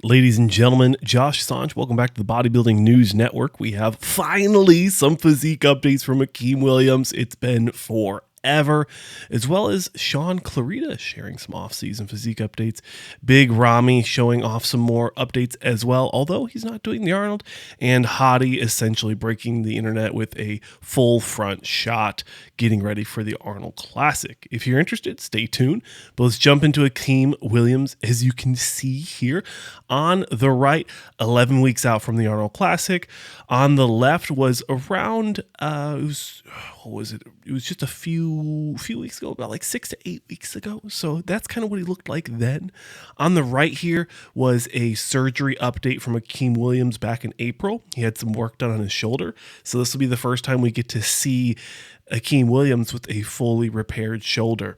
Ladies and gentlemen, Josh Sanj, welcome back to the Bodybuilding News Network. We have finally some physique updates from Akim Williams. It's been forever, as well as Shaun, Clarida sharing some off-season physique updates. Big Ramy showing off some more updates as well, although he's not doing the Arnold. And Hadi essentially breaking the internet with a full front shot, getting ready for the Arnold Classic. If you're interested, stay tuned. But let's jump into Akim Williams. As you can see here on the right, 11 weeks out from the Arnold Classic. On the left was around, it was just a few weeks ago, about like 6 to 8 weeks ago. So that's kind of what he looked like then. On the right here was a surgery update from Akim Williams back in April. He had some work done on his shoulder. So this will be the first time we get to see Akim Williams with a fully repaired shoulder.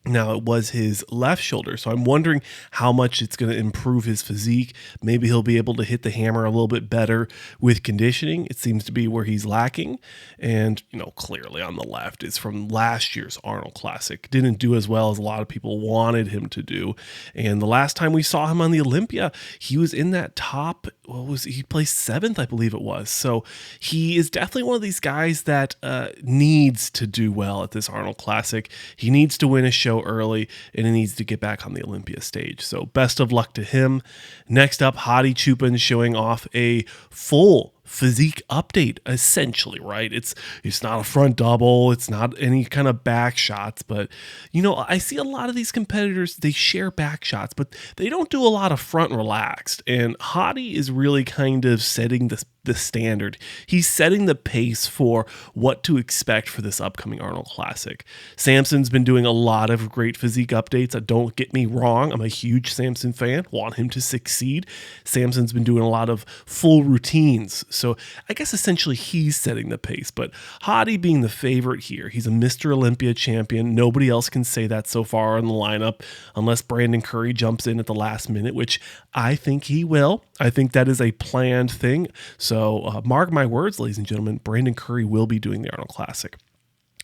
Now, it was his left shoulder, so I'm wondering how much it's going to improve his physique. Maybe he'll be able to hit the hammer a little bit better with conditioning. It seems to be where he's lacking. And, clearly on the left is from last year's Arnold Classic. Didn't do as well as a lot of people wanted him to do. And the last time we saw him on the Olympia, he was in that top, he placed 7th, I believe it was. So he is definitely one of these guys that needs to do well at this Arnold Classic. He needs to win a show early, and he needs to get back on the Olympia stage. So best of luck to him. Next up, Hadi Choopan showing off a full physique update, essentially, right? It's not a front double, it's not any kind of back shots, but I see a lot of these competitors, they share back shots, but they don't do a lot of front relaxed, and Hadi is really kind of setting the standard. He's setting the pace for what to expect for this upcoming Arnold Classic. Samson's been doing a lot of great physique updates. Don't get me wrong, I'm a huge Samson fan, want him to succeed. Samson's been doing a lot of full routines, so I guess essentially he's setting the pace, but Hadi being the favorite here. He's a Mr. Olympia champion. Nobody else can say that so far in the lineup unless Brandon Curry jumps in at the last minute, which I think he will. I think that is a planned thing. So mark my words, ladies and gentlemen, Brandon Curry will be doing the Arnold Classic.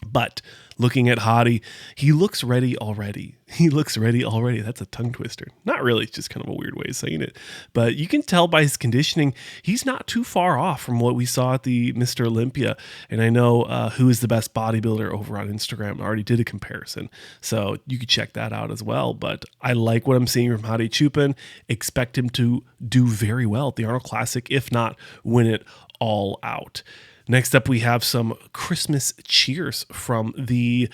But looking at Hadi, he looks ready already. That's a tongue twister. Not really, it's just kind of a weird way of saying it. But you can tell by his conditioning, he's not too far off from what we saw at the Mr. Olympia. And I know Who is the Best Bodybuilder over on Instagram already did a comparison. So you could check that out as well. But I like what I'm seeing from Hadi Choopan. Expect him to do very well at the Arnold Classic, if not win it all out. Next up, we have some Christmas cheers from the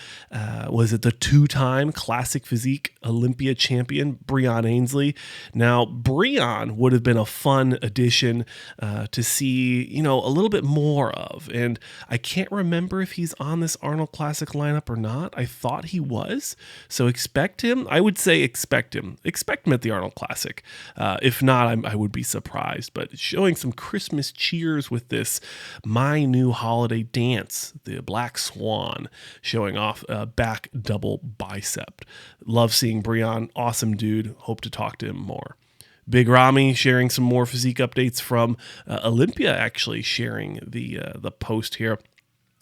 two-time Classic Physique Olympia champion, Breon Ainsley. Now, Breon would have been a fun addition to see, a little bit more of. And I can't remember if he's on this Arnold Classic lineup or not. I thought he was. So expect him. I would say expect him. Expect him at the Arnold Classic. If not, I would be surprised. But showing some Christmas cheers with this My New Holiday Dance, the Black Swan, showing off a back double bicep. Love seeing Breon. Awesome dude. Hope to talk to him more. Big Ramy sharing some more physique updates from Olympia, actually sharing the post here.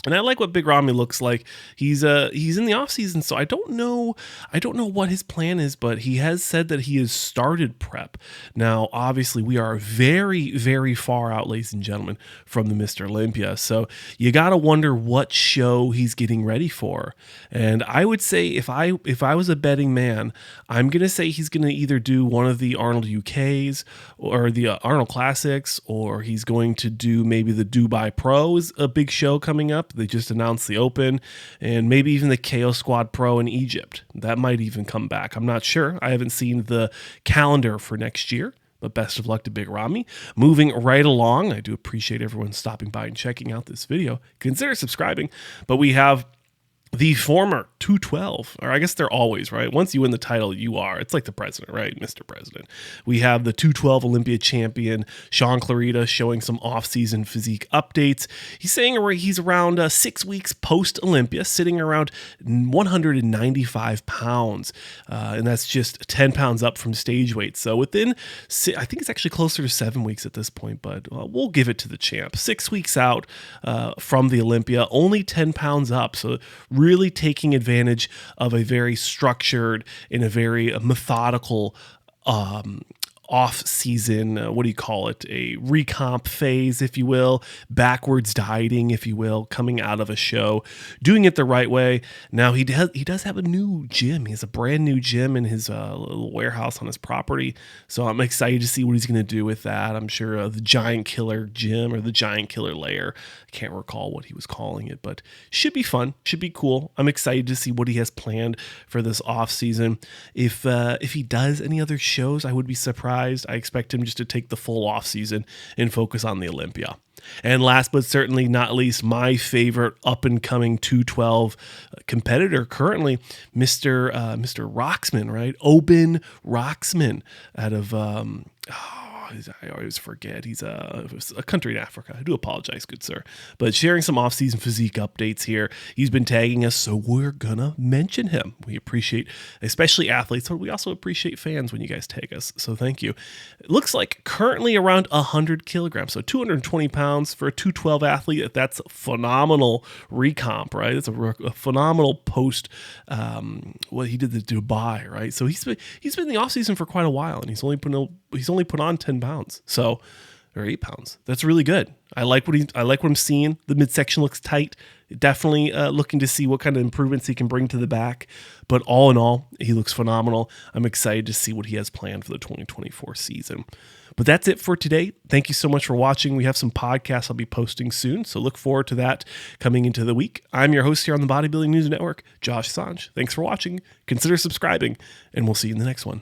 And I like what Big Ramy looks like. He's in the off season, so I don't know what his plan is, but he has said that he has started prep. Now, obviously, we are very, very far out, ladies and gentlemen, from the Mr. Olympia. So you gotta wonder what show he's getting ready for. And I would say if I was a betting man, I'm gonna say he's gonna either do one of the Arnold UKs or the Arnold Classics, or he's going to do maybe the Dubai Pro is a big show coming up. They just announced the Open, and maybe even the KO Squad Pro in Egypt. That might even come back. I'm not sure. I haven't seen the calendar for next year, but best of luck to Big Ramy. Moving right along, I do appreciate everyone stopping by and checking out this video. Consider subscribing, but we have the former 212, or I guess they're always, right? Once you win the title, you are. It's like the president, right? Mr. President. We have the 212 Olympia champion, Shaun Clarida, showing some off-season physique updates. He's saying he's around 6 weeks post-Olympia, sitting around 195 pounds. And that's just 10 pounds up from stage weight. So within, I think it's actually closer to 7 weeks at this point, but we'll give it to the champ. 6 weeks out from the Olympia, only 10 pounds up. So really taking advantage of a very structured and a very methodical off-season, what do you call it, a recomp phase, if you will, backwards dieting, if you will, coming out of a show, doing it the right way. Now, he does have a new gym. He has a brand new gym in his little warehouse on his property, so I'm excited to see what he's going to do with that. I'm sure the Giant Killer Gym or the Giant Killer Lair, I can't recall what he was calling it, but should be fun, should be cool. I'm excited to see what he has planned for this off-season. If he does any other shows, I would be surprised. I expect him just to take the full off-season and focus on the Olympia. And last but certainly not least, my favorite up-and-coming 212 competitor currently, Mr. Roxman, right? Oben Roxman out of... I always forget. He's a country in Africa. I do apologize, good sir. But sharing some off-season physique updates here. He's been tagging us, so we're going to mention him. We appreciate, especially athletes, but we also appreciate fans when you guys tag us. So thank you. It looks like currently around 100 kilograms, so 220 pounds for a 212 athlete. That's a phenomenal recomp, right? It's a phenomenal post what he did to Dubai, right? So he's been in the off-season for quite a while, and he's only put on 10 pounds, so or 8 pounds. That's really good. I like what I'm seeing. The midsection looks tight. Definitely looking to see what kind of improvements he can bring to the back. But all in all, he looks phenomenal. I'm excited to see what he has planned for the 2024 season. But that's it for today. Thank you so much for watching. We have some podcasts I'll be posting soon, so look forward to that coming into the week. I'm your host here on the Bodybuilding News Network, Josh Sanj. Thanks for watching. Consider subscribing, and we'll see you in the next one.